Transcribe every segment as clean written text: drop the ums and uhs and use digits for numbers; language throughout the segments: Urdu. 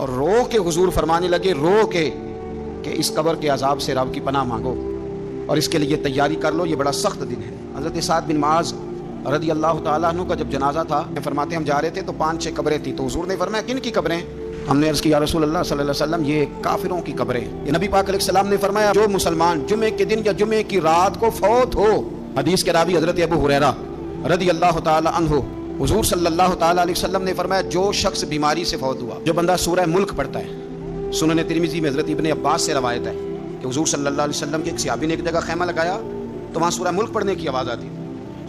اور رو کے حضور فرمانے لگے، رو کے کہ اس قبر کے عذاب سے رب کی پناہ مانگو اور اس کے لیے تیاری کر لو، یہ بڑا سخت دن ہے۔ حضرت سعد بن معاذ رضی اللہ تعالیٰ عنہ کا جب جنازہ تھا، فرماتے ہم جا رہے تھے تو 5-6 قبریں تھیں، تو حضور نے فرمایا کن کی قبریں؟ ہم نے عرض کیا یا رسول اللہ صلی اللہ علیہ وسلم یہ کافروں کی قبریں۔ یہ نبی پاک علیہ السلام نے فرمایا جو مسلمان جمعے کے دن یا جمعے کی رات کو فوت ہو، حدیث کے راوی حضرت ابو ہریرہ رضی اللہ تعالیٰ عنہ، حضور صلی اللہ تعالیٰ علیہ وسلم نے فرمایا جو شخص بیماری سے فوت ہوا، جو بندہ سورہ ملک پڑھتا ہے، سنن ترمذی میں حضرت ابن عباس سے روایت ہے کہ حضور صلی اللہ علیہ وسلم کے ایک صحابی نے ایک جگہ خیمہ لگایا تو وہاں سورہ ملک پڑھنے کی آواز آتی۔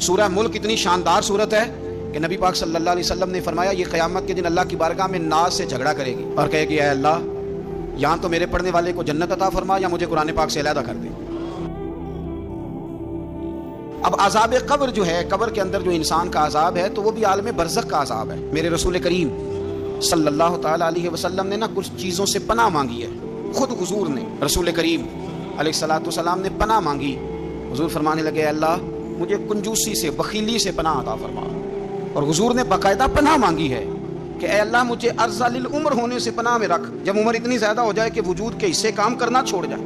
سورہ ملک اتنی شاندار صورت ہے کہ نبی پاک صلی اللہ علیہ وسلم نے فرمایا یہ قیامت کے دن اللہ کی بارگاہ میں ناز سے جھگڑا کرے گی اور کہے گی اے اللہ یہاں تو میرے پڑھنے والے کو جنت عطا فرما یا مجھے قرآن پاک سے علیحدہ کر دے۔ اب عذاب قبر جو ہے، قبر کے اندر جو انسان کا عذاب ہے تو وہ بھی عالم برزخ کا عذاب ہے۔ میرے رسول کریم صلی اللہ تعالیٰ علیہ وسلم نے کچھ چیزوں سے پناہ مانگی ہے، خود حضور نے، رسول کریم علیہ الصلوۃ والسلام نے پناہ مانگی۔ حضور فرمانے لگے اے اللہ مجھے کنجوسی سے، بخیلی سے پناہ عطا فرما، اور حضور نے باقاعدہ پناہ مانگی ہے کہ اے اللہ مجھے ارذل العمر ہونے سے پناہ میں رکھ، جب عمر اتنی زیادہ ہو جائے کہ وجود کے حصے کام کرنا چھوڑ جائے،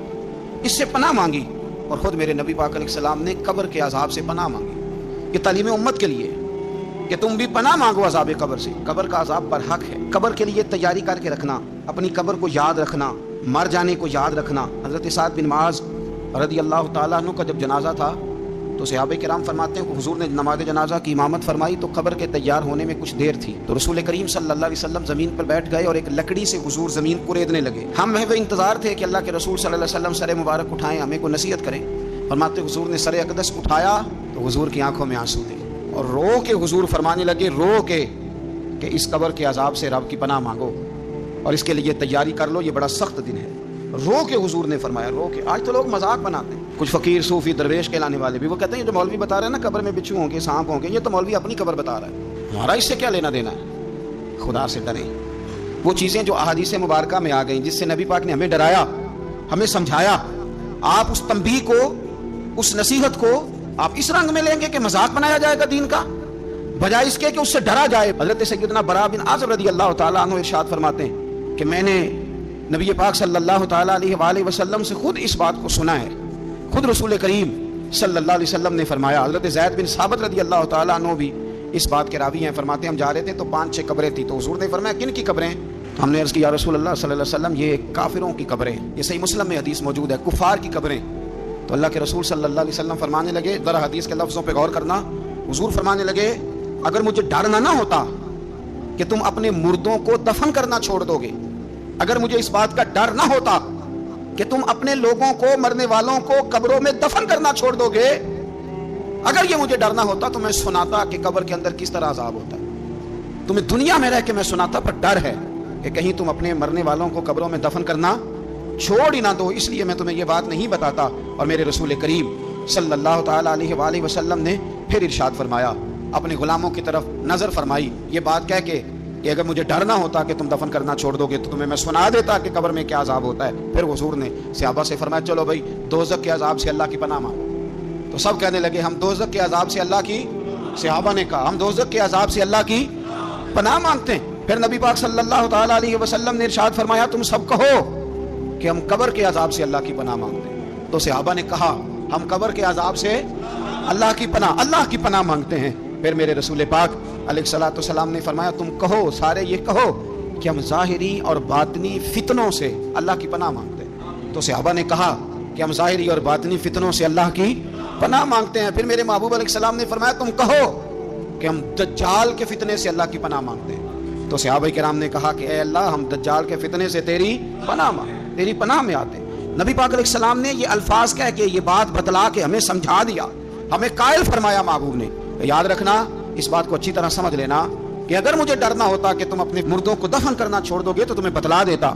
اس سے پناہ مانگی۔ اور خود میرے نبی پاک علیہ السلام نے قبر کے عذاب سے پناہ مانگی۔ یہ تعلیم امت کے لیے کہ تم بھی پناہ مانگو عذاب قبر سے۔ قبر کا عذاب برحق ہے، قبر کے لیے تیاری کر کے رکھنا، اپنی قبر کو یاد رکھنا، مر جانے کو یاد رکھنا۔ حضرت سعد بن معاذ رضی اللہ تعالیٰ عنہ کا جب جنازہ تھا تو صحابہ کرام فرماتے ہیں کہ حضور نے نماز جنازہ کی امامت فرمائی تو قبر کے تیار ہونے میں کچھ دیر تھی، تو رسول کریم صلی اللہ علیہ وسلم زمین پر بیٹھ گئے اور ایک لکڑی سے حضور زمین کوریدنے لگے۔ ہم محو انتظار تھے کہ اللہ کے رسول صلی اللہ علیہ وسلم سر مبارک اٹھائیں، ہمیں کو نصیحت کریں۔ فرماتے حضور نے سر اقدس اٹھایا تو حضور کی آنکھوں میں آنسو تھے اور رو کے حضور فرمانے لگے، رو کے کہ اس قبر کے عذاب سے رب کی پناہ مانگو اور اس کے لیے تیاری کر لو، یہ بڑا سخت دن ہے۔ رو کے حضور نے فرمایا، رو کے۔ آج تو لوگ مذاق بناتے ہیں، کچھ فقیر صوفی درویش کہلانے والے بھی، وہ کہتے ہیں جو مولوی بتا رہے ہیں نا قبر میں بچھو ہوں گے، سانپ ہوں گے، یہ تو مولوی اپنی قبر بتا رہا ہے، ہمارا اس سے کیا لینا دینا ہے۔ خدا سے ڈریں۔ وہ چیزیں جو احادیث مبارکہ میں آ گئیں جس سے نبی پاک نے ہمیں ڈرایا، ہمیں سمجھایا، آپ اس تنبیہ کو، اس نصیحت کو آپ اس رنگ میں لیں گے کہ مذاق بنایا جائے گا دین کا، بجائے اس کے کہ اس سے ڈرا جائے۔ حضرت سیدنا براء بن عازب رضی اللہ تعالیٰ عنہ ارشاد فرماتے ہیں کہ میں نے نبی پاک صلی اللہ تعالیٰ علیہ وآلہ وسلم سے خود اس بات کو سنا ہے، خود رسول کریم صلی اللہ علیہ وسلم نے فرمایا۔ حضرت زید بن ثابت رضی اللہ تعالیٰ عنہ بھی اس بات کے راوی ہیں، فرماتے ہیں ہم جا رہے تھے تو 5-6 قبریں تھیں، تو حضور نے فرمایا کن کی قبریں؟ ہم نے عرض کیا یا رسول اللہ صلی اللہ علیہ وسلم یہ کافروں کی قبریں۔ یہ صحیح مسلم میں حدیث موجود ہے، کفار کی قبریں۔ تو اللہ کے رسول صلی اللہ علیہ وسلم فرمانے لگے، ذرا حدیث کے لفظوں پہ غور کرنا، حضور فرمانے لگے اگر مجھے ڈر نہ ہوتا کہ تم اپنے مردوں کو دفن کرنا چھوڑ دو گے، اگر مجھے اس بات کا ڈر نہ ہوتا کہ تم اپنے لوگوں کو، مرنے والوں کو قبروں میں دفن کرنا چھوڑ دو گے، اگر یہ مجھے ڈر نہ ہوتا تو میں سناتا کہ قبر کے اندر کس طرح عذاب ہوتا ہے۔ تمہیں دنیا میں رہ کے میں سناتا، پر ڈر ہے کہ کہیں تم اپنے مرنے والوں کو قبروں میں دفن کرنا چھوڑ ہی نہ دو، اس لیے میں تمہیں یہ بات نہیں بتاتا۔ اور میرے رسول کریم صلی اللہ تعالیٰ علیہ وآلہ وسلم نے پھر ارشاد فرمایا، اپنے غلاموں کی طرف نظر فرمائی یہ بات کہہ کے کہ اگر مجھے ڈر نہ ہوتا کہ تم دفن کرنا چھوڑ دو گے تو تمہیں میں سنا دیتا کہ قبر میں کیا عذاب ہوتا ہے۔ پھر حضور نے صحابہ سے فرمایا چلو بھائی دوزخ کے عذاب سے اللہ کی پناہ مانگو، تو سب کہنے لگے ہم دوزخ کے عذاب سے اللہ کی، صحابہ نے کہا ہم دوزخ کے عذاب سے اللہ کی پناہ مانگتے ہیں۔ پھر نبی پاک صلی اللہ تعالیٰ علیہ وسلم نے ارشاد فرمایا تم سب کہو کہ ہم قبر کے عذاب سے اللہ کی پناہ مانگتے ہیں۔ تو صحابہ نے کہا ہم قبر کے عذاب سے اللہ کی پناہ مانگتے ہیں۔ پھر میرے رسول پاک علیہ الصلوۃ والسلام نے فرمایا تم کہو، سارے یہ کہو کہ ہم ظاہری اور باطنی فتنوں سے اللہ کی پناہ مانگتے ہیں۔ تو صحابہ نے کہا کہ ہم ظاہری اور باطنی فتنوں سے اللہ کی پناہ مانگتے ہیں۔ پھر میرے محبوب علیہ السلام نے فرمایا تم کہو کہ ہم دجال کے فتنے سے اللہ کی پناہ مانگتے ہیں۔ تو صحابہ کرام نے کہا کہ اے اللہ ہم دجال کے فتنے سے تیری پناہ میں آتے ہیں۔ نبی پاک علیہ السلام نے یہ الفاظ کہہ کے، یہ بات بتلا کے ہمیں سمجھا دیا، ہمیں قائل فرمایا محبوب نے۔ یاد رکھنا، اس بات کو اچھی طرح سمجھ لینا کہ اگر مجھے ڈر نہ ہوتا کہ تم اپنے مردوں کو دفن کرنا چھوڑ دو گے تو تمہیں بتلا دیتا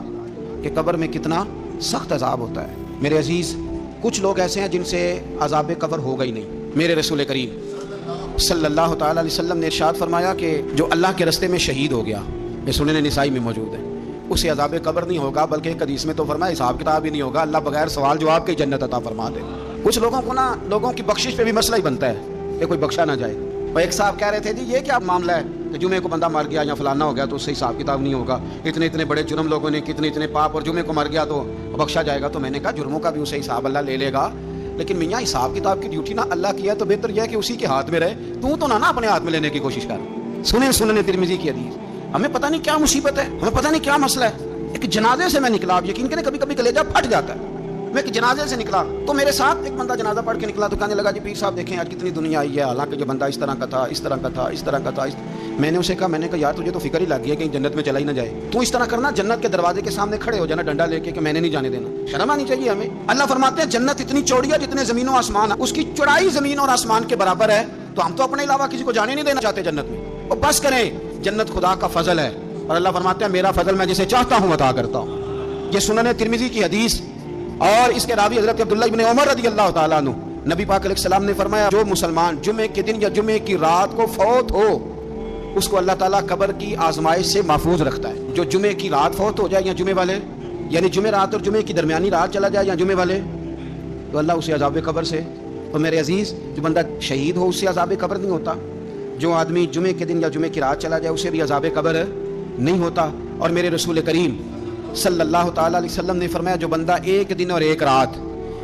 کہ قبر میں کتنا سخت عذاب ہوتا ہے۔ میرے عزیز، کچھ لوگ ایسے ہیں جن سے عذاب قبر ہوگا ہی نہیں۔ میرے رسول کریم صلی اللہ تعالیٰ علیہ وسلم نے ارشاد فرمایا کہ جو اللہ کے رستے میں شہید ہو گیا، یہ سنن نسائی میں موجود ہے، اسے عذاب قبر نہیں ہوگا، بلکہ ایک حدیث میں تو فرمایا حساب کتاب ہی نہیں ہوگا، اللہ بغیر سوال جواب کے جنت عطا فرما دے۔ کچھ لوگوں کو لوگوں کی بخشش پہ بھی مسئلہ ہی بنتا ہے کہ کوئی بخشا نہ جائے۔ ایک صاحب کہہ رہے تھے جی یہ کیا معاملہ ہے کہ جمعے کو بندہ مر گیا یا فلانا ہو گیا تو اس سے حساب کتاب نہیں ہوگا، اتنے اتنے بڑے جرم لوگوں نے کتنے پاپ، اور جمعے کو مر گیا تو بخشا جائے گا. تو میں نے کہا جرموں کا بھی اسے حساب اللہ لے لے گا، لیکن میاں حساب کتاب کی ڈیوٹی نہ اللہ کی ہے تو بہتر یہ ہے کہ اسی کے ہاتھ میں رہے، تو نہ اپنے ہاتھ میں لینے کی کوشش کر. سنن ترمذی کی حدیث. ہمیں پتہ نہیں کیا مصیبت ہے، ہمیں پتہ نہیں کیا مسئلہ ہے. ایک جنازے سے میں نکلا، آپ یقین کریں کبھی کبھی کلیجہ پھٹ جاتا ہے. میں ایک جنازے سے نکلا تو میرے ساتھ ایک بندہ جنازہ پڑھ کے نکلا تو کہنے لگا جی پیر صاحب دیکھیں آج کتنی دنیا آئی ہے، حالانکہ جو بندہ اس طرح کا تھا، اس طرح کا تھا، اس طرح کا تھا. میں نے اسے کہا یار تجھے تو فکر ہی لگ گئی ہے کہ جنت میں چلا ہی نہ جائے. تو اس طرح کرنا، جنت کے دروازے کے سامنے کھڑے ہو جانا ڈنڈا لے کے کہ میں نے نہیں جانے دینا. شرم آنی چاہیے ہمیں. اللہ فرماتے ہیں جنت اتنی چوڑی ہے جتنے زمین و آسمان، اس کی چوڑائی زمین اور آسمان کے برابر ہے. تو ہم تو اپنے علاوہ کسی کو جانے نہیں دینا چاہتے جنت میں. اور بس کریں، جنت خدا کا فضل ہے، اور اللہ فرماتے ہیں میرا فضل میں جسے چاہتا ہوں عطا کرتا ہوں. یہ سنن ترمذی کی حدیث، اور اس کے راوی حضرت عبداللہ ابن عمر رضی اللہ تعالیٰ عنہ. نبی پاک علیہ السلام نے فرمایا جو مسلمان جمعے کے دن یا جمعے کی رات کو فوت ہو اس کو اللہ تعالیٰ قبر کی آزمائش سے محفوظ رکھتا ہے. جو جمعے کی رات فوت ہو جائے یا جمعے والے، یعنی جمعے رات اور جمعے کی درمیانی رات چلا جائے یا جمعے والے، تو اللہ اسے عذاب قبر سے. تو میرے عزیز، جو بندہ شہید ہو اس سے عذاب قبر نہیں ہوتا. جو آدمی جمعے کے دن یا جمعے کی رات چلا جائے اسے بھی عذاب قبر نہیں ہوتا. اور میرے رسول کریم صلی اللہ تعالیٰ علیہ وسلم نے فرمایا جو بندہ ایک دن اور ایک رات،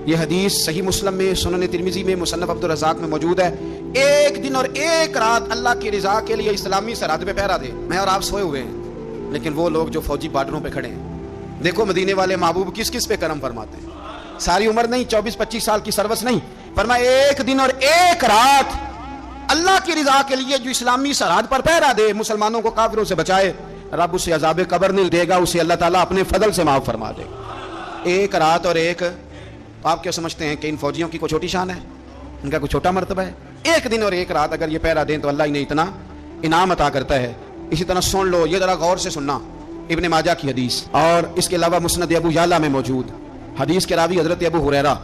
یہ حدیث صحیح مسلم میں، سنن ترمذی میں، مصنف عبدالرزاق میں موجود ہے، ایک دن اور ایک رات اللہ کی رضا کے لیے اسلامی سرحد پہ پہرا دے. میں اور آپ سوئے ہوئے ہیں، لیکن وہ لوگ جو فوجی بارڈروں پہ کھڑے ہیں، دیکھو مدینے والے محبوب کس کس پہ کرم فرماتے ہیں. ساری عمر نہیں، 24-25 سال کی سروس نہیں، فرمایا ایک دن اور ایک رات اللہ کی رضا کے لیے جو اسلامی سرحد پر پہرا دے، مسلمانوں کو کافروں سے بچائے، رب اسے عذاب قبر نہیں دے گا، اسے اللہ تعالیٰ اپنے فضل سے معاف فرما دے گا. ایک رات اور ایک. آپ کیا سمجھتے ہیں کہ ان فوجیوں کی کوئی چھوٹی شان ہے؟ ان کا کوئی چھوٹا مرتبہ ہے؟ ایک دن اور ایک رات اگر یہ پہرا دیں تو اللہ انہیں اتنا انعام عطا کرتا ہے. اسی طرح سن لو، یہ ذرا غور سے سننا، ابن ماجہ کی حدیث، اور اس کے علاوہ مسند ابو یعلا میں موجود حدیث کے راوی حضرت ابو ہریرہ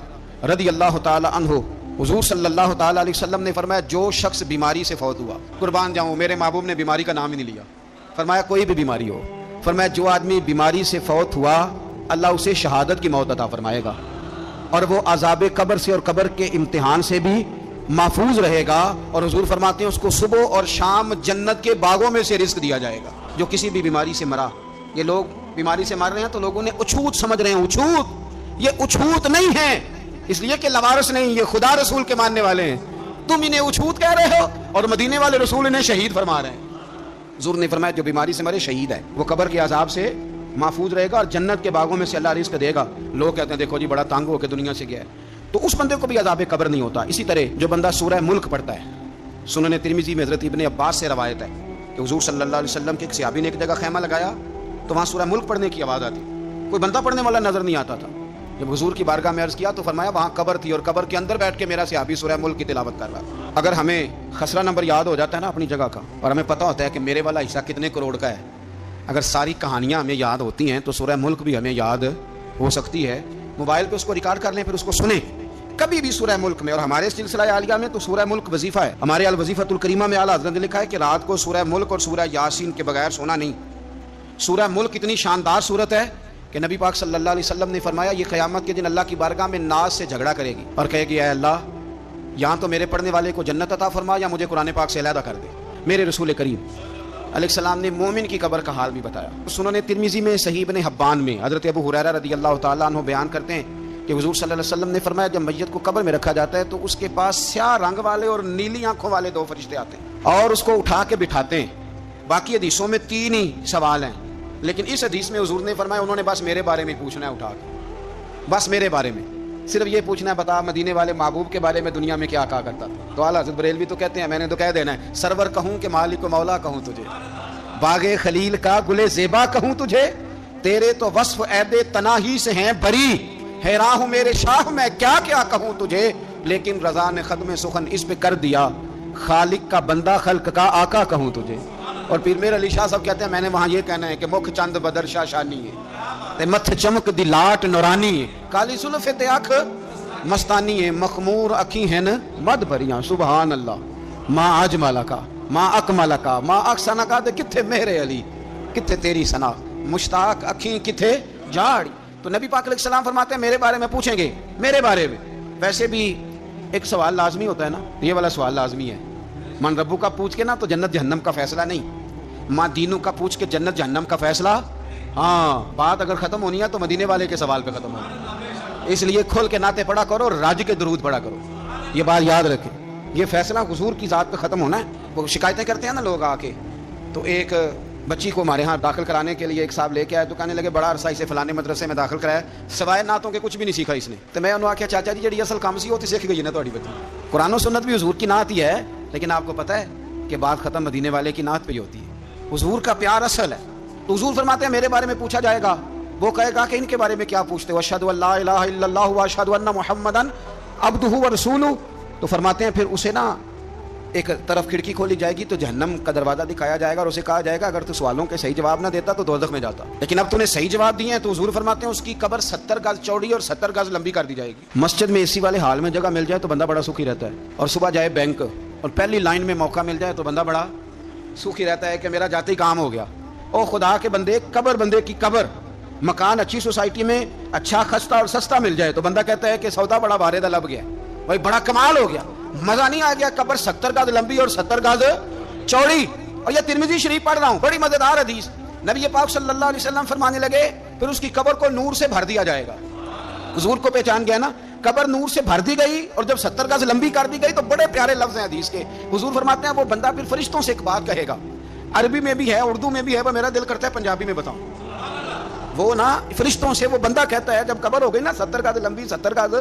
رضی اللہ تعالی عنہ، حضور صلی اللہ تعالی علیہ وسلم نے فرمایا جو شخص بیماری سے فوت ہوا، قربان جاؤں میرے محبوب نے بیماری کا نام ہی نہیں لیا، فرمایا کوئی بھی بیماری ہو، فرمایا جو آدمی بیماری سے فوت ہوا اللہ اسے شہادت کی موت عطا فرمائے گا، اور وہ عذاب قبر سے اور قبر کے امتحان سے بھی محفوظ رہے گا. اور حضور فرماتے ہیں اس کو صبح اور شام جنت کے باغوں میں سے رزق دیا جائے گا. جو کسی بھی بیماری سے مرا، یہ لوگ بیماری سے مر رہے ہیں تو لوگوں نے اچھوت سمجھ رہے ہیں. اچھوت، یہ اچھوت نہیں ہے، اس لیے کہ لوارث نہیں، یہ خدا رسول کے ماننے والے ہیں. تم انہیں اچھوت کہہ رہے ہو اور مدینے والے رسول انہیں شہید فرما رہے ہیں. حضور نے فرمایا جو بیماری سے مرے شہید ہے، وہ قبر کے عذاب سے محفوظ رہے گا اور جنت کے باغوں میں سے اللہ رزق دے گا. لوگ کہتے ہیں دیکھو جی بڑا تنگ ہو کے دنیا سے گیا ہے، تو اس بندے کو بھی عذاب قبر نہیں ہوتا. اسی طرح جو بندہ سورہ ملک پڑھتا ہے، سنن ترمذی میں حضرت ابن عباس سے روایت ہے کہ حضور صلی اللہ علیہ وسلم کے ایک صحابی نے ایک جگہ خیمہ لگایا تو وہاں سورہ ملک پڑھنے کی آواز آتی، کوئی بندہ پڑھنے والا نظر نہیں آتا تھا. جب حضور کی بارگاہ میں عرض کیا تو فرمایا وہاں قبر تھی اور قبر کے اندر بیٹھ کے میرا صحابی سورہ ملک کی تلاوت کر رہا. اگر ہمیں خسرہ نمبر یاد ہو جاتا ہے نا اپنی جگہ کا، اور ہمیں پتہ ہوتا ہے کہ میرے والا حصہ کتنے کروڑ کا ہے، اگر ساری کہانیاں ہمیں یاد ہوتی ہیں تو سورہ ملک بھی ہمیں یاد ہو سکتی ہے. موبائل پہ اس کو ریکارڈ کر لیں، پھر اس کو سنیں کبھی بھی سورہ ملک میں. اور ہمارے سلسلہ عالیہ میں تو سورہ ملک وظیفہ ہے. ہمارے الوظیفۃ الکریمہ میں اعلیٰ حضرت نے لکھا ہے کہ رات کو سورہ ملک اور سورہ یاسین کے بغیر سونا نہیں. سورہ ملک اتنی شاندار صورت ہے کہ نبی پاک صلی اللہ علیہ وسلم نے فرمایا یہ قیامت کے دن اللہ کی بارگاہ میں ناز سے جھگڑا کرے گی اور کہے گی اے اللہ یہاں تو میرے پڑھنے والے کو جنت عطا فرما یا مجھے قرآن پاک سے علیحدہ کر دے. میرے رسول کریم علیہ السلام نے مومن کی قبر کا حال بھی بتایا. سنن ترمذی میں صحیح ابن حبان میں حضرت ابو ہریرہ رضی اللہ تعالیٰ عنہ بیان کرتے ہیں کہ حضور صلی اللہ علیہ وسلم نے فرمایا جب میت کو قبر میں رکھا جاتا ہے تو اس کے پاس سیاہ رنگ والے اور نیلی آنکھوں والے دو فرشتے آتے ہیں اور اس کو اٹھا کے بٹھاتے ہیں. باقی حدیثوں میں 3 ہی سوال ہیں، لیکن اس حدیث میں حضور نے فرمایا انہوں نے بس میرے بارے میں پوچھنا ہے، اٹھا کے بس میرے بارے میں صرف یہ پوچھنا ہے بتا مدینے والے محبوب کے بارے میں دنیا میں کیا کہا کرتا تھا. تو اعلیٰ حضرت بریلوی تو کہتے ہیں میں نے تو کہہ دینا ہے سرور کہوں کہ مالک و مولا کہوں تجھے، باغ خلیل کا گلے زیبا کہوں تجھے، تیرے تو وصف عیب تناہی سے ہیں بری، حیران ہوں میرے شاہ میں کیا کیا کہوں تجھے، لیکن رضا نے ختم سخن اس پہ کر دیا، خالق کا بندہ خلق کا آقا کہوں تجھے. اور پیر میر علی شاہ صاحب کہتے ہیں میں نے وہاں یہ کہنا ہے کہ مکھ چند بدر شاہ شانی ہے تے متھ چمک دی لاٹ نورانی ہے، کالی زلف تے اکھ مستانی ہے، مخمور اکھی ہیں مد بھریاں سبحان اللہ، ما اجمل کا ما اکمل کا ما احسن کا تے کتھے میرے علی کتھے تیری ثنا، مشتاق اکھیں کتھے جاڑی. تو نبی پاک علیہ السلام فرماتے ہیں میرے بارے میں پوچھیں گے، میرے بارے میں. ویسے بھی ایک سوال لازمی ہوتا ہے نا، یہ والا سوال لازمی ہے، من ربو کا پوچھ کے نا تو جنت جہنم کا فیصلہ نہیں، ماں دینو کا پوچھ کے جنت جہنم کا فیصلہ. ہاں بات اگر ختم ہونی ہے تو مدینے والے کے سوال پہ ختم ہونی. اس لیے کھول کے ناطے پڑھا کرو اور راج کے درود پڑھا کرو. یہ بات یاد رکھیں، یہ فیصلہ حضور کی ذات پہ ختم ہونا ہے. وہ شکایتیں کرتے ہیں نا لوگ آ کے. تو ایک بچی کو ہمارے ہاں داخل کرانے کے لیے ایک صاحب لے کے آئے تو کہنے لگے بڑا عرصہ اسے فلانے مدرسے میں داخل کرایا، سوائے نعتوں کے کچھ بھی نہیں سیکھا اس نے. تو میں انہوں نے آخیا چاچا جی جڑی اصل کام سی وہ تو سیکھ گئی نا تھوڑی بچی. قرآن و سنت بھی حضور کی نعت ہی ہے، لیکن آپ کو پتہ ہے کہ بات ختم مدینے والے کی نعت پہ ہی ہوتی ہے. حضور کا پیار اصل ہے. تو حضور فرماتے ہیں میرے بارے میں پوچھا جائے گا، وہ کہے گا کہ ان کے بارے میں کیا پوچھتے ہو؟ اشہد ان لا الہ الا اللہ واشہد ان محمدن عبدہ ورسولہ. تو فرماتے ہیں پھر اسے نا ایک طرف کھڑکی کھولی جائے گی تو جہنم کا دروازہ دکھایا جائے گا اور اسے کہا جائے گا اگر تو سوالوں کے صحیح جواب نہ دیتا تو دوزخ میں جاتا، لیکن اب تو نے صحیح جواب دیے ہیں. تو حضور فرماتے ہیں اس کی قبر 70 گز چوڑی اور 70 گز لمبی کر دی جائے گی. مسجد میں اسی والے حال میں جگہ مل جائے تو بندہ بڑا سکھی رہتا ہے، اور صبح جائے بینک اور پہلی لائن میں موقع مل جائے تو بندہ بڑا سکھی رہتا ہے کہ میرا جاتے ہی کام ہو گیا. او خدا کے بندے، قبر بندے کی قبر، مکان اچھی سوسائٹی میں اچھا خستہ اور سستا مل جائے تو بندہ کہتا ہے کہ سودا بڑا بارے دا لب گیا، بھائی بڑا کمال ہو گیا، مزہ نہیں آ گیا. قبر 70 گز لمبی اور 70 گز چوڑی. اور یہ ترمذی شریف پڑھ رہا ہوں، بڑی مزیدار حدیث. نبی پاک صلی اللہ علیہ وسلم فرمانے لگے پھر اس کی قبر کو نور سے بھر دیا جائے گا. حضور کو پہچان گیا نا، قبر نور سے بھر دی گئی اور جب 70 گز لمبی کر دی گئی تو بڑے پیارے لفظ ہیں حدیث کے. حضور فرماتے ہیں وہ بندہ پھر فرشتوں سے ایک بات کہے گا، عربی میں بھی ہے اردو میں بھی ہے، وہ میرا دل کرتا ہے پنجابی میں بتاؤں. وہ نا فرشتوں سے وہ بندہ کہتا ہے جب قبر ہو گئی نا 70 گز لمبی 70 گز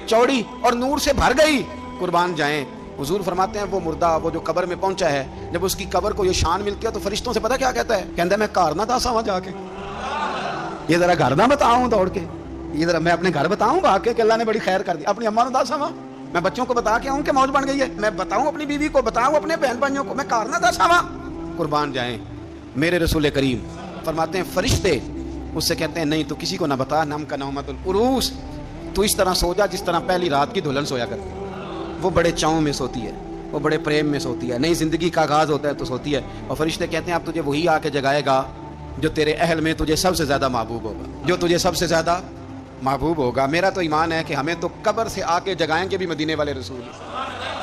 چوڑی اور نور سے بھر گئی، قربان جائیں. حضور فرماتے ہیں وہ مردہ وہ جو قبر میں پہنچا ہے، جب اس کی قبر کو یہ شان ملتی ہے تو فرشتوں سے پتہ کیا کہتا ہے؟ کہتا ہے میں گھر نہ دسا وہاں جا کے، یہ ذرا گھر نہ بتاؤں دوڑ کے، یہ ذرا میں اپنے گھر بتاؤں بھاگ کے کہ اللہ نے بڑی خیر کر دی. اپنی اماں نہ دسا وہاں، میں بچوں کو بتا کے آؤں کہ موج بن گئی ہے، میں بتاؤں اپنی بیوی کو، بتاؤں اپنے بہن بھائیوں کو، میں گھر نہ دسا وہاں. قربان جائیں میرے رسول کریم فرماتے ہیں فرشتے اس سے کہتے ہیں نہیں تو کسی کو نہ بتا، نم کا نومت العروس، تو اس طرح سو جا جس طرح پہلی رات کی دلہن سویا کرتی. وہ بڑے چاؤں میں سوتی ہے، وہ بڑے پریم میں سوتی ہے، نئی زندگی کا آغاز ہوتا ہے تو سوتی ہے. اور فرشتے کہتے ہیں اب تجھے وہی آ کے جگائے گا جو تیرے اہل میں تجھے سب سے زیادہ محبوب ہوگا، جو تجھے سب سے زیادہ محبوب ہوگا. میرا تو ایمان ہے کہ ہمیں تو قبر سے آ کے جگائیں گے بھی مدینے والے رسول،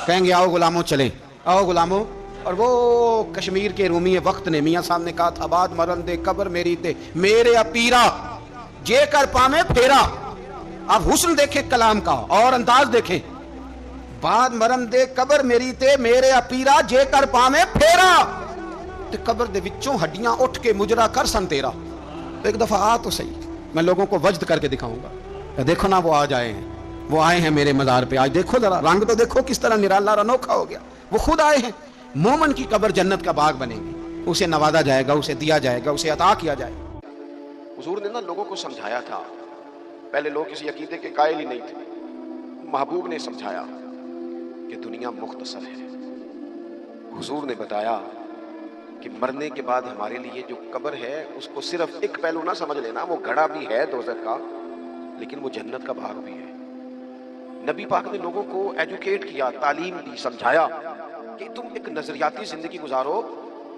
کہیں گے آؤ غلاموں چلیں، آؤ غلاموں. اور وہ کشمیر کے رومی وقت نے میاں صاحب نے کہا تھا باد مرن دے قبر میری تے میرے اپیرا جے کر پامے پھیرا. آپ حسن دیکھیں کلام کا اور انداز دیکھیں، بعد مرن دے قبر میری تے میرے اپیرا جے کر پامے پھیرا، تے قبر دے وچوں ہڈیاں اٹھ کے مجرا کر سن تیرا. تو ایک دفعہ آ تو صحیح، میں لوگوں کو وجد کر کے دکھاؤں گا. دیکھو نا وہ آج آئے ہیں، وہ آئے ہیں میرے مزار پہ. آج دیکھو ذرا رنگ تو دیکھو کس طرح نرالا اور انوکھا ہو گیا. وہ خود آئے ہیں. مومن کی قبر جنت کا باغ بنے گی، اسے نوازا جائے گا، اسے دیا جائے گا، اسے عطا کیا جائے گا. حضور نے نا لوگوں کو سمجھایا تھا. پہلے لوگ کسی عقیدے کے قائل ہی نہیں تھے. محبوب نے سمجھایا کہ دنیا مختصر ہے. حضور نے بتایا کہ مرنے کے بعد ہمارے لیے جو قبر ہے اس کو صرف ایک پہلو نہ سمجھ لینا، وہ گڑھا بھی ہے دوزخ کا لیکن وہ جنت کا باغ بھی ہے. نبی پاک نے لوگوں کو ایجوکیٹ کیا، تعلیم دی، سمجھایا کہ تم ایک نظریاتی زندگی گزارو.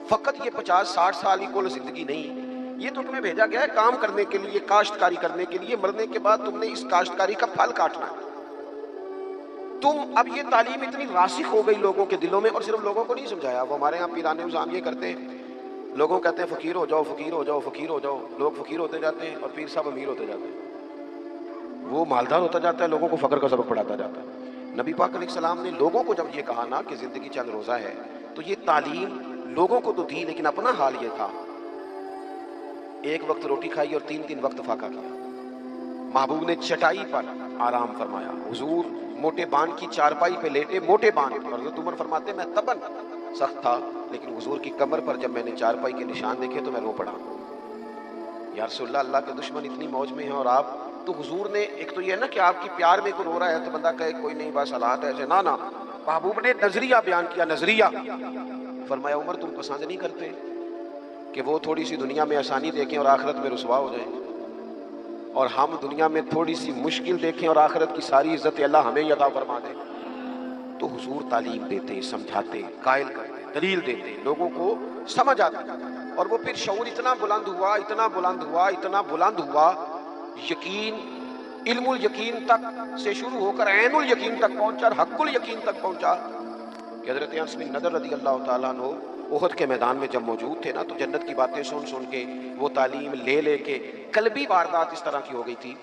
فقط یہ 50-60 سال کی کل زندگی نہیں، یہ تو تمہیں بھیجا گیا ہے کام کرنے کے لیے، کاشتکاری کرنے کے لیے. مرنے کے بعد تم نے اس کاشتکاری کا پھل کاٹنا ہے. تم اب یہ تعلیم اتنی راسخ ہو گئی لوگوں کے دلوں میں، اور صرف لوگوں کو نہیں سمجھایا. وہ ہمارے یہاں پیرانے نظام یہ کرتے ہیں، لوگوں کہتے ہیں فقیر ہو جاؤ، فقیر ہو جاؤ، فقیر ہو جاؤ. لوگ فقیر ہوتے جاتے ہیں اور پیر صاحب امیر ہوتے جاتے ہیں. وہ مالدار ہوتا جاتا ہے، لوگوں کو فقر کا سبق پڑھاتا جاتا ہے. نبی پاک علیہ السلام نے لوگوں کو جب یہ کہا نا کہ زندگی چند روزہ ہے، تو یہ تعلیم لوگوں کو تو دی لیکن اپنا حال یہ تھا. ایک وقت روٹی کھائی اور 3 وقت فاقہ کیا. محبوب نے چٹائی پر آرام فرمایا. حضور موٹے بان کی چارپائی پہ لیٹے، موٹے بان. اور حضرت عمر فرماتے میں تبن سخت تھا لیکن حضور کی کمر پر جب میں نے چارپائی کے نشان دیکھے تو میں رو پڑا. یا رسول اللہ، اللہ کے دشمن اتنی موج میں ہیں اور آپ تو. حضور نے ایک تو یہ ہے نا کہ آپ کی پیار میں کوئی رو رہا ہے تو بندہ کہے کوئی نہیں بس حالات ایسے، نہ محبوب نے نظریہ بیان کیا. نظریہ فرمایا عمر تم پسند نہیں کرتے کہ وہ تھوڑی سی دنیا میں آسانی دیکھیں اور آخرت میں رسوا ہو جائیں، اور ہم دنیا میں تھوڑی سی مشکل دیکھیں اور آخرت کی ساری عزت اللہ ہمیں ہی عطا فرما دے. تو حضور تعلیم دیتے، سمجھاتے، قائل کرتے، دلیل دیتے، لوگوں کو سمجھ آتا. اور وہ پھر شعور اتنا بلند ہوا، اتنا بلند ہوا، اتنا بلند ہوا، یقین علم الیقین تک سے شروع ہو کر عین الیقین تک پہنچا اور حق الیقین تک پہنچا کہ حضرت انس بن نضر رضی اللہ تعالیٰ عنہ احد کے میدان میں جب موجود تھے نا تو جنت کی باتیں سن سن کے وہ تعلیم لے لے کے قلبی واردات اس طرح کی ہو گئی تھی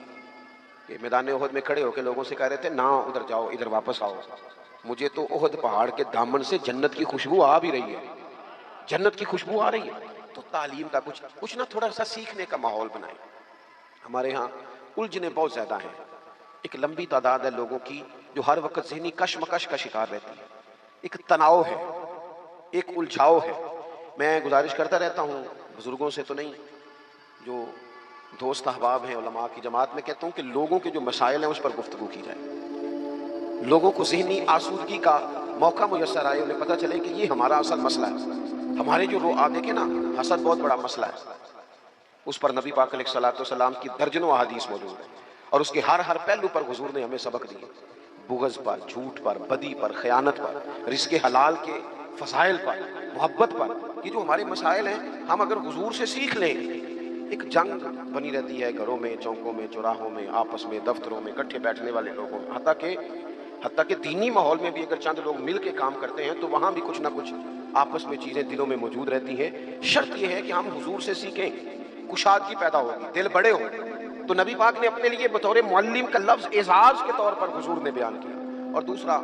کہ میدان احد میں کھڑے ہو کے لوگوں سے کہہ رہے تھے نہ ادھر جاؤ ادھر واپس آؤ، مجھے تو احد پہاڑ کے دامن سے جنت کی خوشبو آ بھی رہی ہے، جنت کی خوشبو آ رہی ہے۔ تو تعلیم کا کچھ نہ تھوڑا سا سیکھنے کا ماحول بنائیں۔ ہمارے ہاں الجھنیں بہت زیادہ ہیں، ایک لمبی تعداد ہے لوگوں کی جو ہر وقت ذہنی کشمکش کا شکار رہتی ہے، ایک تناؤ ہے، ایک الجھاؤ ہے۔ میں گزارش کرتا رہتا ہوں بزرگوں سے تو نہیں، جو دوست احباب ہیں علماء کی جماعت میں کہتا ہوں کہ لوگوں کے جو مسائل ہیں اس پر گفتگو کی جائے، لوگوں کو ذہنی آسودگی کا موقع میسر آئے، انہیں پتہ چلے کہ یہ ہمارا اصل مسئلہ ہے۔ ہمارے جو دیکھیں نا حسد بہت بڑا مسئلہ ہے، اس پر نبی پاک علیہ الصلوۃ والسلام کی درجنوں احادیث موجود ہیں اور اس کے ہر پہلو پر حضور نے ہمیں سبق دیے، بغض پر، جھوٹ پر، بدی پر، خیانت پر، رزق حلال کے فضائل پر، محبت پر۔ یہ جو ہمارے مسائل ہیں ہم اگر حضور سے سیکھ لیں، ایک جنگ بنی رہتی ہے گھروں میں، چوکوں میں، چوراہوں میں، آپس میں، دفتروں میں، اکٹھے بیٹھنے والے لوگوں میں، حتیٰ کہ دینی ماحول میں بھی اگر چند لوگ مل کے کام کرتے ہیں تو وہاں بھی کچھ نہ کچھ آپس میں چیزیں دلوں میں موجود رہتی ہیں۔ شرط یہ ہے کہ ہم حضور سے سیکھیں، کشادگی پیدا ہوگی، دل بڑے ہوں۔ تو نبی پاک نے اپنے لیے بطور معلم کا لفظ اعزاز کے طور پر حضور نے بیان کیا۔ اور دوسرا،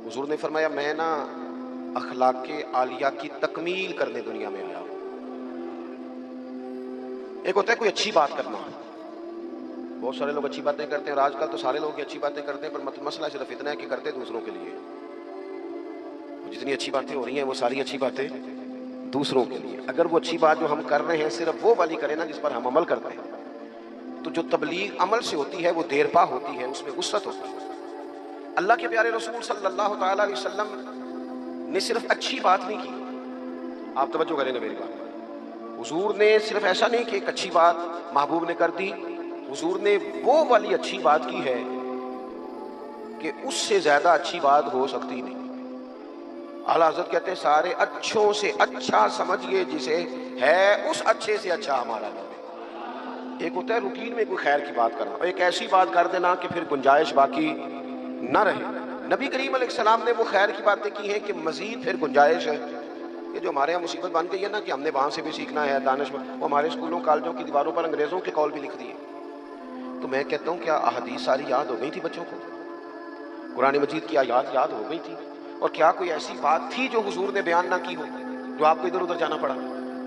حضور نے فرمایا میں نا اخلاق عالیہ کی تکمیل کرنے دنیا میں آیا ہوں۔ ایک ہوتا ہے کوئی اچھی بات کرنا، بہت سارے لوگ اچھی باتیں کرتے ہیں اور آج کل تو سارے لوگ اچھی باتیں کرتے ہیں، پر مسئلہ صرف اتنا ہے کہ کرتے دوسروں کے لیے۔ جتنی اچھی باتیں ہو رہی ہیں وہ ساری اچھی باتیں دوسروں کے لیے۔ اگر وہ اچھی بات جو ہم کر رہے ہیں صرف وہ والی کریں نا جس پر ہم عمل کرتے ہیں، تو جو تبلیغ عمل سے ہوتی ہے وہ دیر پا ہوتی ہے، اس میں وسعت ہوتی ہے۔ اللہ کے پیارے رسول صلی اللہ تعالیٰ علیہ وسلم نے صرف اچھی بات نہیں کی، آپ توجہ کریں گے میری بات پر، حضور نے صرف ایسا نہیں کہ ایک اچھی بات محبوب نے کر دی، حضور نے وہ والی اچھی بات کی ہے کہ اس سے زیادہ اچھی بات ہو سکتی نہیں۔ اعلیٰ حضرت کہتے ہیں سارے اچھوں سے اچھا سمجھئے جسے ہے اس اچھے سے اچھا ہمارا نبی۔ ایک ہوتا ہے روٹین میں کوئی خیر کی بات کرنا، اور ایک ایسی بات کر دینا کہ پھر گنجائش باقی نہ رہے۔ نبی کریم علیہ السلام نے وہ خیر کی باتیں کی ہیں کہ مزید پھر گنجائش ہے۔ یہ جو ہمارے یہاں مصیبت بن گئی ہے نا کہ ہم نے وہاں سے بھی سیکھنا ہے دانش، وہ ہمارے اسکولوں کالجوں کی دیواروں پر انگریزوں کے قول بھی لکھ دیے۔ تو میں کہتا ہوں کیا احادیث ساری یاد ہو گئی تھی بچوں کو؟ قرآن مجید کی آیات یاد ہو گئی تھی؟ اور کیا کوئی ایسی بات تھی جو حضور نے بیان نہ کی ہو، جو آپ کو ادھر ادھر جانا پڑا؟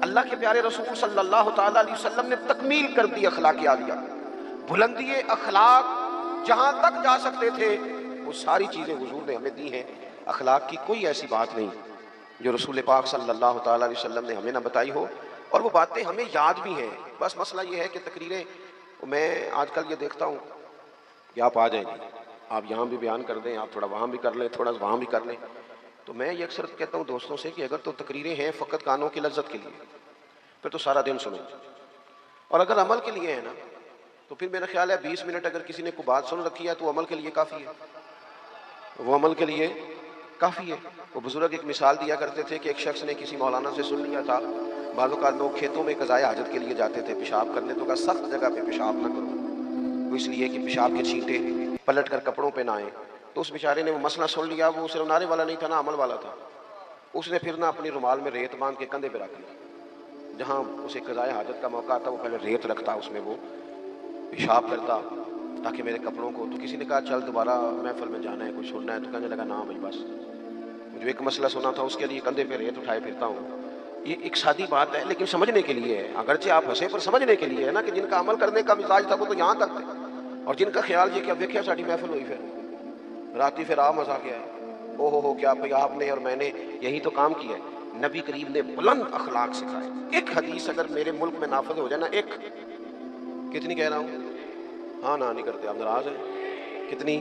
اللہ کے پیارے رسول صلی اللہ تعالیٰ علیہ وسلم نے تکمیل کر دی اخلاق عالیہ، بلندی اخلاق جہاں تک جا سکتے تھے وہ ساری چیزیں حضور نے ہمیں دی ہیں۔ اخلاق کی کوئی ایسی بات نہیں جو رسول پاک صلی اللہ تعالیٰ علیہ وسلم نے ہمیں نہ بتائی ہو، اور وہ باتیں ہمیں یاد بھی ہیں۔ بس مسئلہ یہ ہے کہ تقریریں، میں آج کل یہ دیکھتا ہوں کہ آپ آ جائیں گے، آپ یہاں بھی بیان کر دیں، آپ تھوڑا وہاں بھی کر لیں، تھوڑا وہاں بھی کر لیں، تو میں یہ اکثر کہتا ہوں دوستوں سے کہ اگر تو تقریریں ہیں فقط کانوں کی لذت کے لیے پھر تو سارا دن سنو، اور اگر عمل کے لیے ہے نا تو پھر میرا خیال ہے 20 منٹ اگر کسی نے کوئی بات سن رکھی ہے تو عمل کے لیے کافی ہے، وہ عمل کے لیے کافی ہے۔ وہ بزرگ ایک مثال دیا کرتے تھے کہ ایک شخص نے کسی مولانا سے سن لیا تھا، بعض اوقات لوگ کھیتوں میں قضائے حاجت کے لیے جاتے تھے پیشاب کرنے، تو کہا سخت جگہ پہ پیشاب نہ کرو، وہ اس لیے کہ پیشاب کے چھینٹے پلٹ کر کپڑوں پہ نہ آئیں۔ تو اس بیچارے نے وہ مسئلہ سن لیا، وہ صرف نعرے والا نہیں تھا نا عمل والا تھا، اس نے پھر نہ اپنی رومال میں ریت باندھ کے کندھے پہ رکھ لی، جہاں اسے قضائے حاجت کا موقع آتا وہ پہلے ریت رکھتا، اس میں وہ پیشاب کرتا تاکہ میرے کپڑوں کو۔ تو کسی نے کہا چل دوبارہ محفل میں جانا ہے، کچھ سننا ہے، تو کہنے لگا نہ بھائی بس جو ایک مسئلہ سنا تھا اس کے لیے کندھے پہ ریت اٹھائے پھرتا ہوں۔ یہ ایک سادی بات ہے لیکن سمجھنے کے لیے ہے، اگرچہ آپ ہنسے پر سمجھنے کے لیے ہے نا کہ جن کا عمل کرنے کا مزاج تھا وہ تو یہاں تک تھے، اور جن کا خیال یہ کہ اب دیکھیں ساری محفل ہوئی، پھر راتی پھر آپ مزہ کیا ہے، او ہو کیا بھائی آپ نے اور میں نے یہی تو کام کیا ہے۔ نبی کریم نے بلند اخلاق سکھائے۔ ایک حدیث اگر میرے ملک میں نافذ ہو جائے نا، ایک، کتنی کہہ رہا ہوں، ہاں نہ نہیں کرتے آپ ناراض ہیں، کتنی،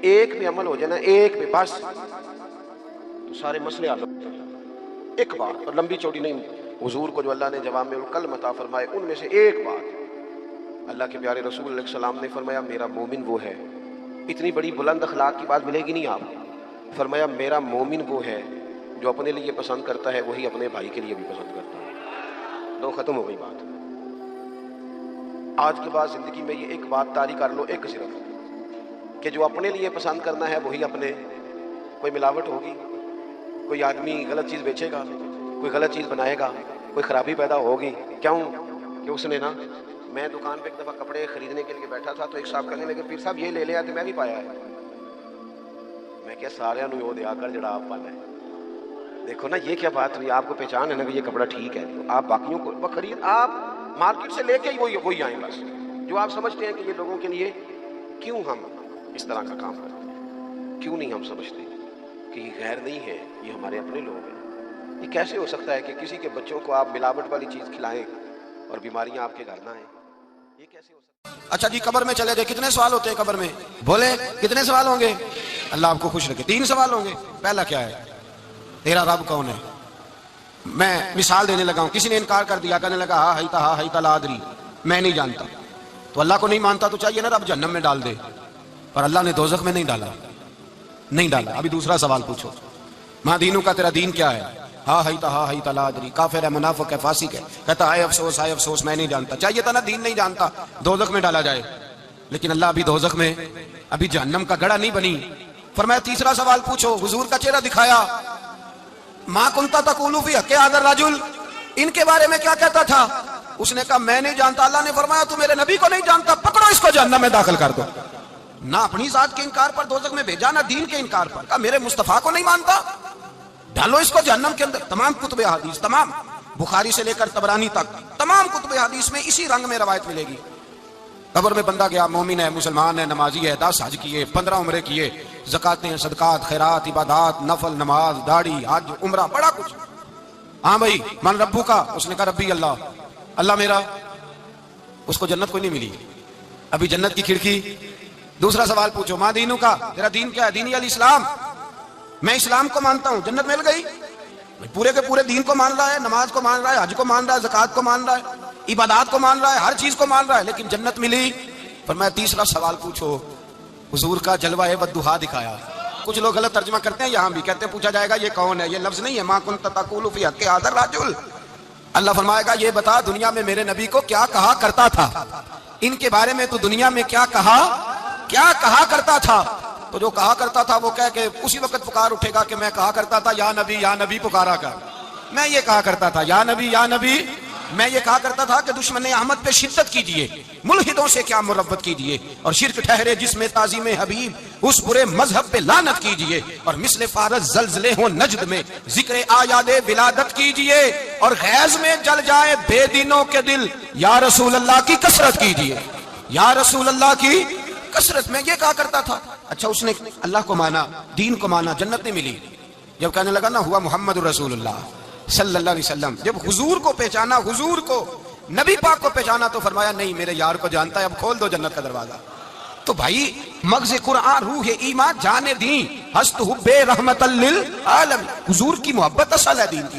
ایک پہ عمل ہو جائے نا، ایک پہ بس، تو سارے مسئلے حل ہو جائیں۔ ایک بات، اور لمبی چوڑی نہیں، حضور کو جو اللہ نے جوامع الکلم عطا فرمائے ان میں سے ایک بات، اللہ کے پیارے رسول علیہ السلام نے فرمایا میرا مومن وہ ہے، اتنی بڑی بلند اخلاق کی بات ملے گی نہیں آپ، فرمایا میرا مومن وہ ہے جو اپنے لیے پسند کرتا ہے وہی اپنے بھائی کے لیے بھی پسند کرتا ہے۔ دو ختم ہو گئی بات۔ آج کے بعد زندگی میں یہ ایک بات طاری کر لو، ایک صرف، کہ جو اپنے لیے پسند کرنا ہے وہی اپنے کوئی ملاوٹ ہوگی، کوئی آدمی غلط چیز بیچے گا، کوئی غلط چیز بنائے گا، کوئی خرابی پیدا ہوگی. کیوں کہ اس نے نا، میں دکان پہ ایک دفعہ کپڑے خریدنے کے لیے بیٹھا تھا تو ایک صاحب کہنے لگے پیر صاحب یہ لے لیا تو میں بھی پایا ہے. میں کیا سارے نو یہ دیا کر جڑا آپ پانا ہے. دیکھو نا یہ کیا بات ہوئی، آپ کو پہچان ہے نا کہ یہ کپڑا ٹھیک ہے، آپ باقیوں کو خرید، آپ مارکیٹ سے لے کے وہی آئیں بس جو آپ سمجھتے ہیں کہ یہ لوگوں کے لیے. کیوں ہم اس طرح کا کام کرتے ہیں؟ کیوں نہیں ہم سمجھتے کہ یہ غیر نہیں ہے، یہ ہمارے اپنے لوگ ہیں؟ یہ کیسے ہو سکتا ہے کہ کسی کے بچوں کو آپ ملاوٹ والی چیز کھلائیں اور بیماریاں آپ کے گھر نہ آئیں؟ یہ کیسے ہو سکتا ہے؟ اچھا جی قبر میں چلے گئے، کتنے سوال ہوتے ہیں قبر میں؟ بولے کتنے سوال ہوں گے؟ اللہ آپ کو خوش رکھے. 3 سوال ہوں گے. پہلا کیا ہے؟ تیرا رب کون ہے؟ میں مثال دینے لگا ہوں. کسی نے انکار کر دیا، کہنے لگا ہا ہیتا لا ادری، میں نہیں جانتا. تو اللہ کو نہیں مانتا تو چاہیے نا رب جہنم میں ڈال دے، پر اللہ نے دوزخ میں نہیں ڈالا. ابھی دوسرا سوال پوچھو، ماں دینوں کا تیرا دین کیا ہے؟ ہا ہیتا لا ادری. کافر ہے، منافق ہے، فاسق ہے، کہتا ہے افسوس میں نہیں جانتا. چاہیے تھا نا دین نہیں جانتا دوزخ میں ڈالا جائے، لیکن اللہ ابھی دوزخ میں، ابھی جہنم کا گڑھا نہیں بنی. فرمایا تیسرا سوال پوچھو. حضور کا چہرہ دکھایا، ما کنتا تقول فی حق ھذا الرجل، ان کے بارے میں کیا کہتا تھا؟ اس نے کہا میں نہیں جانتا. اللہ نے فرمایا تو میرے نبی کو نہیں جانتا، پکڑو اس کو جہنم میں داخل کر دو. نہ اپنی ذات کے انکار پر دوزخ میں بھیجا، نہ دین کے انکار پر. کہا میرے مصطفیٰ کو نہیں مانتا، ڈالو اس کو جہنم کے اندر. تمام کتب حدیث، تمام بخاری سے لے کر طبرانی تک، تمام کتب حدیث میں اسی رنگ میں روایت ملے گی. قبر میں بندہ گیا، مومن ہے، مسلمان ہے، نمازی ہے، 10 حج کیے، 15 عمرے کیے، زکاتیں، صدقات، خیرات، عبادات، نفل، نماز، داڑھی، حج، عمرہ، بڑا کچھ. ہاں بھائی من ربو کا؟ اس نے کہا ربی اللہ، اللہ میرا. اس کو جنت کوئی نہیں ملی، ابھی جنت کی کھڑکی. دوسرا سوال پوچھو، ماں دینوں کا تیرا دین کیا ہے؟ دینی الاسلام، میں اسلام کو مانتا ہوں. جنت مل گئی. پورے کے پورے دین کو مان رہا ہے، نماز کو مان رہا ہے، حج کو مان رہا ہے، زکات کو مان رہا ہے، عبادات کو مان رہا ہے، ہر چیز کو مان رہا ہے، لیکن جنت ملی. فرمایا تیسرا سوال پوچھو. حضور کا جلوہ والدہا دکھایا. کچھ لوگ غلط ترجمہ کرتے ہیں، یہاں بھی کہتے ہیں پوچھا جائے گا یہ کون ہے. یہ لفظ نہیں ہے، ما کنت تقول فی حق ھذا الرجل. اللہ فرمائے گا یہ بتا دنیا میں میرے نبی کو کیا کہا کرتا تھا، ان کے بارے میں تو دنیا میں کیا کہا کرتا تھا. تو جو کہا کرتا تھا وہ کہہ کہ اسی وقت پکار اٹھے گا کہ میں کہا کرتا تھا یا نبی پکارا کر. میں یہ کہا کرتا تھا یا نبی. میں یہ کہا کرتا تھا کہ دشمن احمد پہ شدت کیجئے، ملحدوں سے کیا مربت کیجئے، اور شرک ٹھہرے جس میں تعظیم حبیب، اس برے مذہب پہ لعنت کیجئے، اور مثل فارس زلزلے ہوں نجد میں ذکر آیاد ولادت کیجئے، اور غیظ میں جل جائے بے دینوں کے دل، یا رسول اللہ کی کثرت کیجئے، یا رسول اللہ کی کثرت. میں یہ کہا کرتا تھا. اچھا اس نے اللہ کو مانا، دین کو مانا، جنت نہیں ملی. جب کہنے لگا نا ہوا محمد رسول اللہ صلی اللہ علیہ وسلم، جب حضور کو پہچانا، حضور کو، نبی پاک کو پہچانا، تو فرمایا نہیں میرے یار کو جانتا ہے، اب کھول دو جنت کا دروازہ. تو بھائی مغز قرآن، روح ایمان، جان دین، ہست حب رحمت للعالمین، حضور کی محبت اصل ہے دین کی.